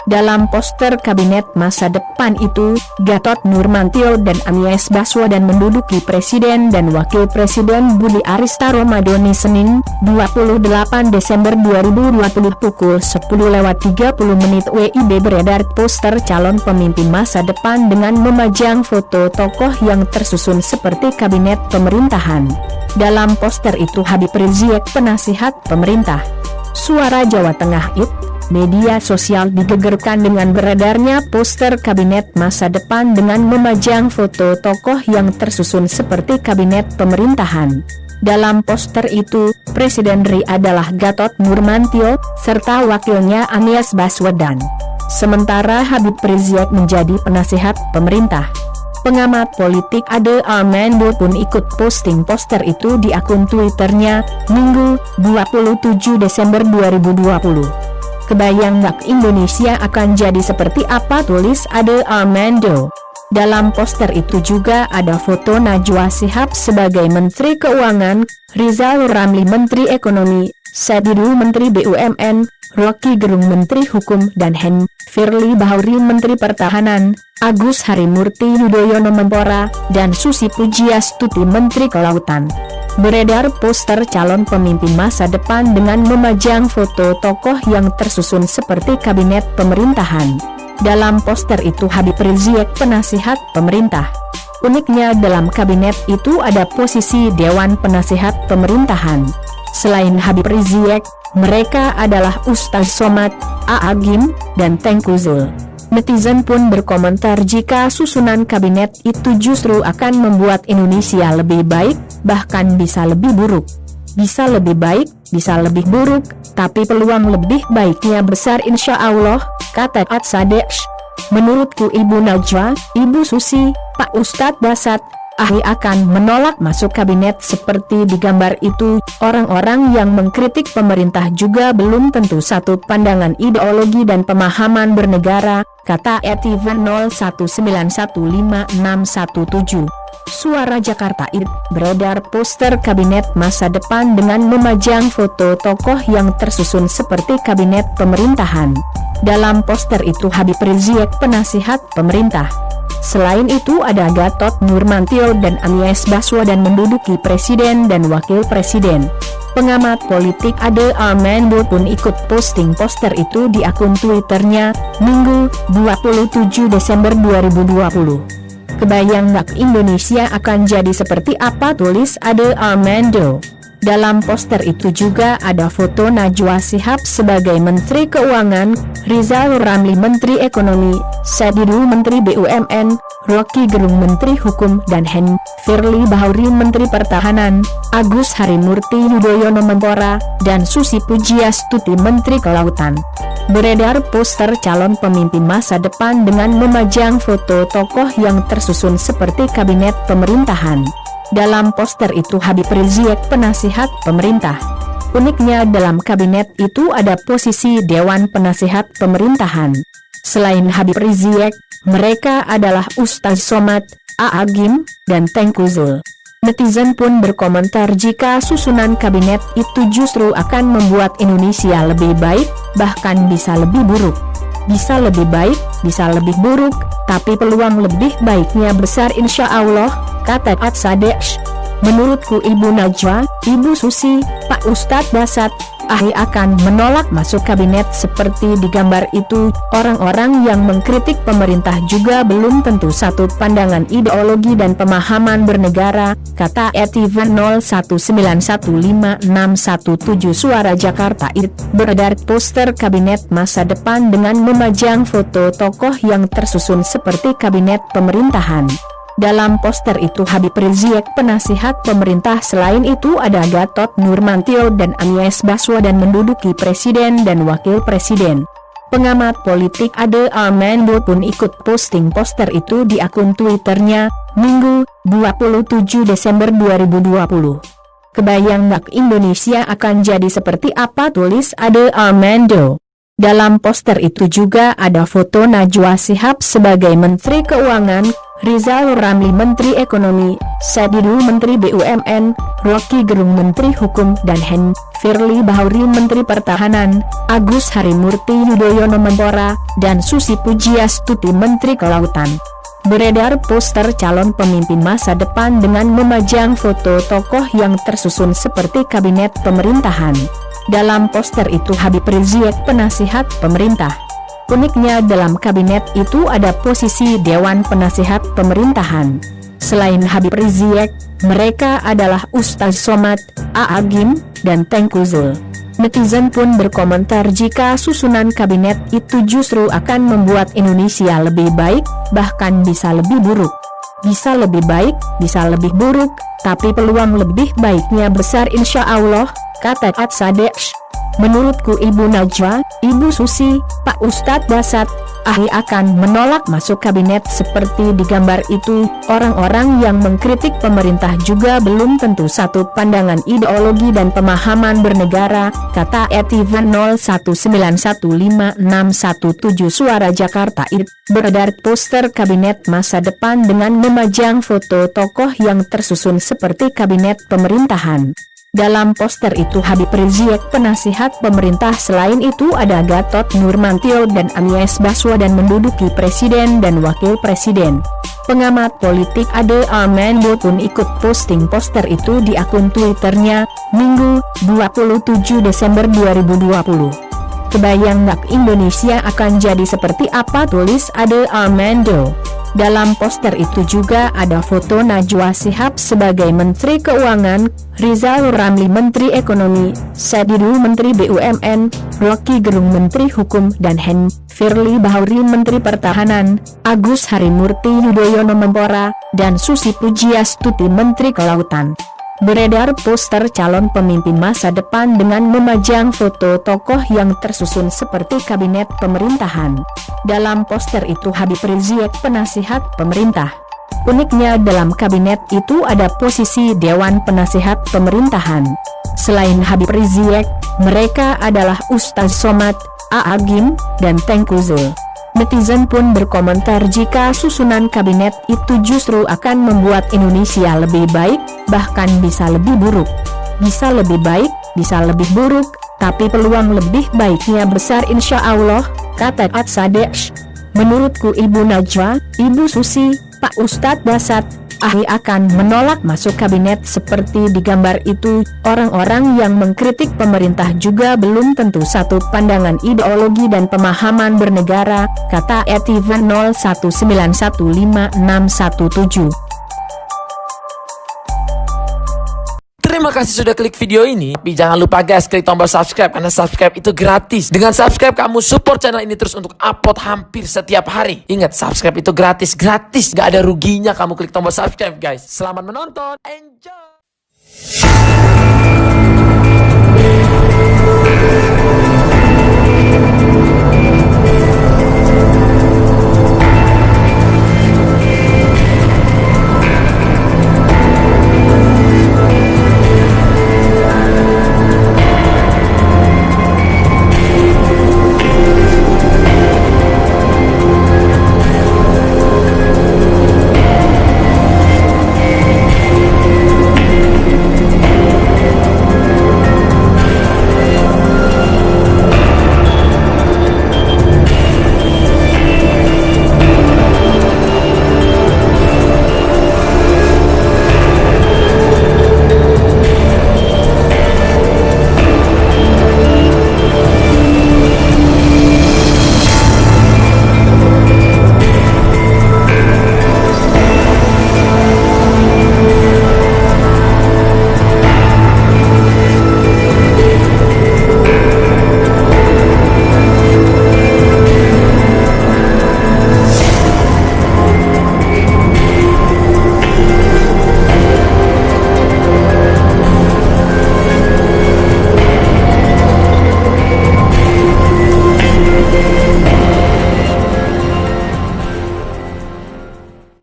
Dalam poster kabinet masa depan itu, Gatot Nurmantio dan Anies Baswedan menduduki Presiden dan Wakil Presiden Budi Arista Ramadhani Senin, 28 Desember 2020 pukul 10.30 WIB. Beredar poster calon pemimpin masa depan dengan memajang foto tokoh yang tersusun seperti kabinet pemerintahan. Dalam poster itu Habib Rizik, penasihat pemerintah Suara Jawa Tengah IT, media sosial digegerkan dengan beredarnya poster kabinet masa depan dengan memajang foto tokoh yang tersusun seperti kabinet pemerintahan. Dalam poster itu, Presiden RI adalah Gatot Nurmantio, serta wakilnya Anies Baswedan. Sementara Habib Rizik menjadi penasihat pemerintah. Pengamat politik Ade Armando pun ikut posting poster itu di akun Twitternya, Minggu, 27 Desember 2020. Kebayang nggak Indonesia akan jadi seperti apa, tulis Ade Armando. Dalam poster itu juga ada foto Najwa Shihab sebagai Menteri Keuangan, Rizal Ramli Menteri Ekonomi, Sadidu Menteri BUMN, Rocky Gerung Menteri Hukum dan HAM, Firly Bahuri Menteri Pertahanan, Agus Harimurti Yudhoyono Menpora, dan Susi Pujiastuti Menteri Kelautan. Beredar poster calon pemimpin masa depan dengan memajang foto tokoh yang tersusun seperti kabinet pemerintahan. Dalam poster itu Habib Rizik, penasihat pemerintah. Uniknya dalam kabinet itu ada posisi Dewan Penasihat Pemerintahan. Selain Habib Rizik, mereka adalah Ustaz Somad, A'agim, dan Tengku Zul. Netizen pun berkomentar jika susunan kabinet itu justru akan membuat Indonesia lebih baik, bahkan bisa lebih buruk. Bisa lebih baik, bisa lebih buruk, tapi peluang lebih baiknya besar insya Allah, kata Atsadesh. Menurutku Ibu Najwa, Ibu Susi, Pak Ustadz Basat, Ahy akan menolak masuk kabinet seperti di gambar itu. Orang-orang yang mengkritik pemerintah juga belum tentu satu pandangan ideologi dan pemahaman bernegara, kata Etivan 01915617. Suara Jakarta IT, beredar poster kabinet masa depan dengan memajang foto tokoh yang tersusun seperti kabinet pemerintahan. Dalam poster itu Habib Rizik, penasihat pemerintah. Selain itu ada Gatot Nurmantio dan Anies Baswedan menduduki Presiden dan Wakil Presiden. Pengamat politik Ade Armando pun ikut posting poster itu di akun Twitternya, Minggu, 27 Desember 2020. Kebayang nggak Indonesia akan jadi seperti apa, tulis Ade Armando. Dalam poster itu juga ada foto Najwa Shihab sebagai Menteri Keuangan, Rizal Ramli Menteri Ekonomi, Sadidu Menteri BUMN, Rocky Gerung Menteri Hukum dan HAM, Firly Bahuri Menteri Pertahanan, Agus Harimurti Yudhoyono Menpora, dan Susi Pujiastuti Menteri Kelautan. Beredar poster calon pemimpin masa depan dengan memajang foto tokoh yang tersusun seperti kabinet pemerintahan. Dalam poster itu Habib Rizik, penasihat pemerintah. Uniknya dalam kabinet itu ada posisi Dewan Penasihat Pemerintahan. Selain Habib Rizik, mereka adalah Ustaz Somad, A'agim, dan Tengku Zul. Netizen pun berkomentar jika susunan kabinet itu justru akan membuat Indonesia lebih baik, bahkan bisa lebih buruk. Bisa lebih baik, bisa lebih buruk, tapi peluang lebih baiknya besar insya Allah, kata Atsadesh. Menurutku Ibu Najwa, Ibu Susi, Pak Ustadz Basat, Ahy akan menolak masuk kabinet seperti di gambar itu. Orang-orang yang mengkritik pemerintah juga belum tentu satu pandangan ideologi dan pemahaman bernegara, kata Etivan 01915617. Suara Jakarta IT, beredar poster kabinet masa depan dengan memajang foto tokoh yang tersusun seperti kabinet pemerintahan. Dalam poster itu Habib Rizik, penasihat pemerintah. Selain itu ada Gatot Nurmantio dan Anies Baswedan menduduki Presiden dan Wakil Presiden. Pengamat politik Ade Armando pun ikut posting poster itu di akun Twitternya, Minggu, 27 Desember 2020. Kebayang nggak Indonesia akan jadi seperti apa, tulis Ade Armando. Dalam poster itu juga ada foto Najwa Shihab sebagai Menteri Keuangan, Rizal Ramli Menteri Ekonomi, Sadidu Menteri BUMN, Rocky Gerung Menteri Hukum dan HAM, Firly Bahuri Menteri Pertahanan, Agus Harimurti Yudhoyono Menpora, dan Susi Pujiastuti Menteri Kelautan. Beredar poster calon pemimpin masa depan dengan memajang foto tokoh yang tersusun seperti kabinet pemerintahan. Dalam poster itu Habib Rizik penasihat pemerintah. Uniknya dalam kabinet itu ada posisi Dewan Penasihat Pemerintahan. Selain Habib Rizik, mereka adalah Ustaz Somad, A. Agim, dan Tengku Zul. Netizen pun berkomentar jika susunan kabinet itu justru akan membuat Indonesia lebih baik, bahkan bisa lebih buruk. Bisa lebih baik, bisa lebih buruk, tapi peluang lebih baiknya besar insya Allah, kata Atsadesh. Menurutku Ibu Najwa, Ibu Susi, Pak Ustadz Dasat, Ahy akan menolak masuk kabinet seperti digambar itu. Orang-orang yang mengkritik pemerintah juga belum tentu satu pandangan ideologi dan pemahaman bernegara, kata Etivan 01915617 Suara Jakarta. Beredar poster kabinet masa depan dengan memajang foto tokoh yang tersusun seperti kabinet pemerintahan. Dalam poster itu Habib Rizik penasihat pemerintah, selain itu ada Gatot Nurmantio dan Anies Baswedan menduduki presiden dan wakil presiden. Pengamat politik Ade Armando pun ikut posting poster itu di akun Twitternya, Minggu, 27 Desember 2020. Kebayang nggak Indonesia akan jadi seperti apa, tulis Ade Armando. Dalam poster itu juga ada foto Najwa Shihab sebagai Menteri Keuangan, Rizal Ramli Menteri Ekonomi, Sadidu Menteri BUMN, Rocky Gerung Menteri Hukum dan HAM, Firly Bahuri Menteri Pertahanan, Agus Harimurti Yudhoyono Menpora, dan Susi Pujiastuti Menteri Kelautan. Beredar poster calon pemimpin masa depan dengan memajang foto tokoh yang tersusun seperti kabinet pemerintahan. Dalam poster itu Habib Rizik penasihat pemerintah. Uniknya dalam kabinet itu ada posisi Dewan Penasihat Pemerintahan. Selain Habib Rizik, mereka adalah Ustaz Somad, A. Agim, dan Tengku Zul. Netizen pun berkomentar jika susunan kabinet itu justru akan membuat Indonesia lebih baik, bahkan bisa lebih buruk. Bisa lebih baik, bisa lebih buruk, tapi peluang lebih baiknya besar insya Allah, kata Atsadesh. Menurutku Ibu Najwa, Ibu Susi, Pak Ustadz Dasat, Ahy akan menolak masuk kabinet seperti digambar itu. Orang-orang yang mengkritik pemerintah juga belum tentu satu pandangan ideologi dan pemahaman bernegara, kata Etivan 01915617. Terima kasih sudah klik video ini, tapi jangan lupa guys, klik tombol subscribe, karena subscribe itu gratis. Dengan subscribe kamu support channel ini terus untuk upload hampir setiap hari. Ingat, subscribe itu gratis, gak ada ruginya kamu klik tombol subscribe guys. Selamat menonton, enjoy!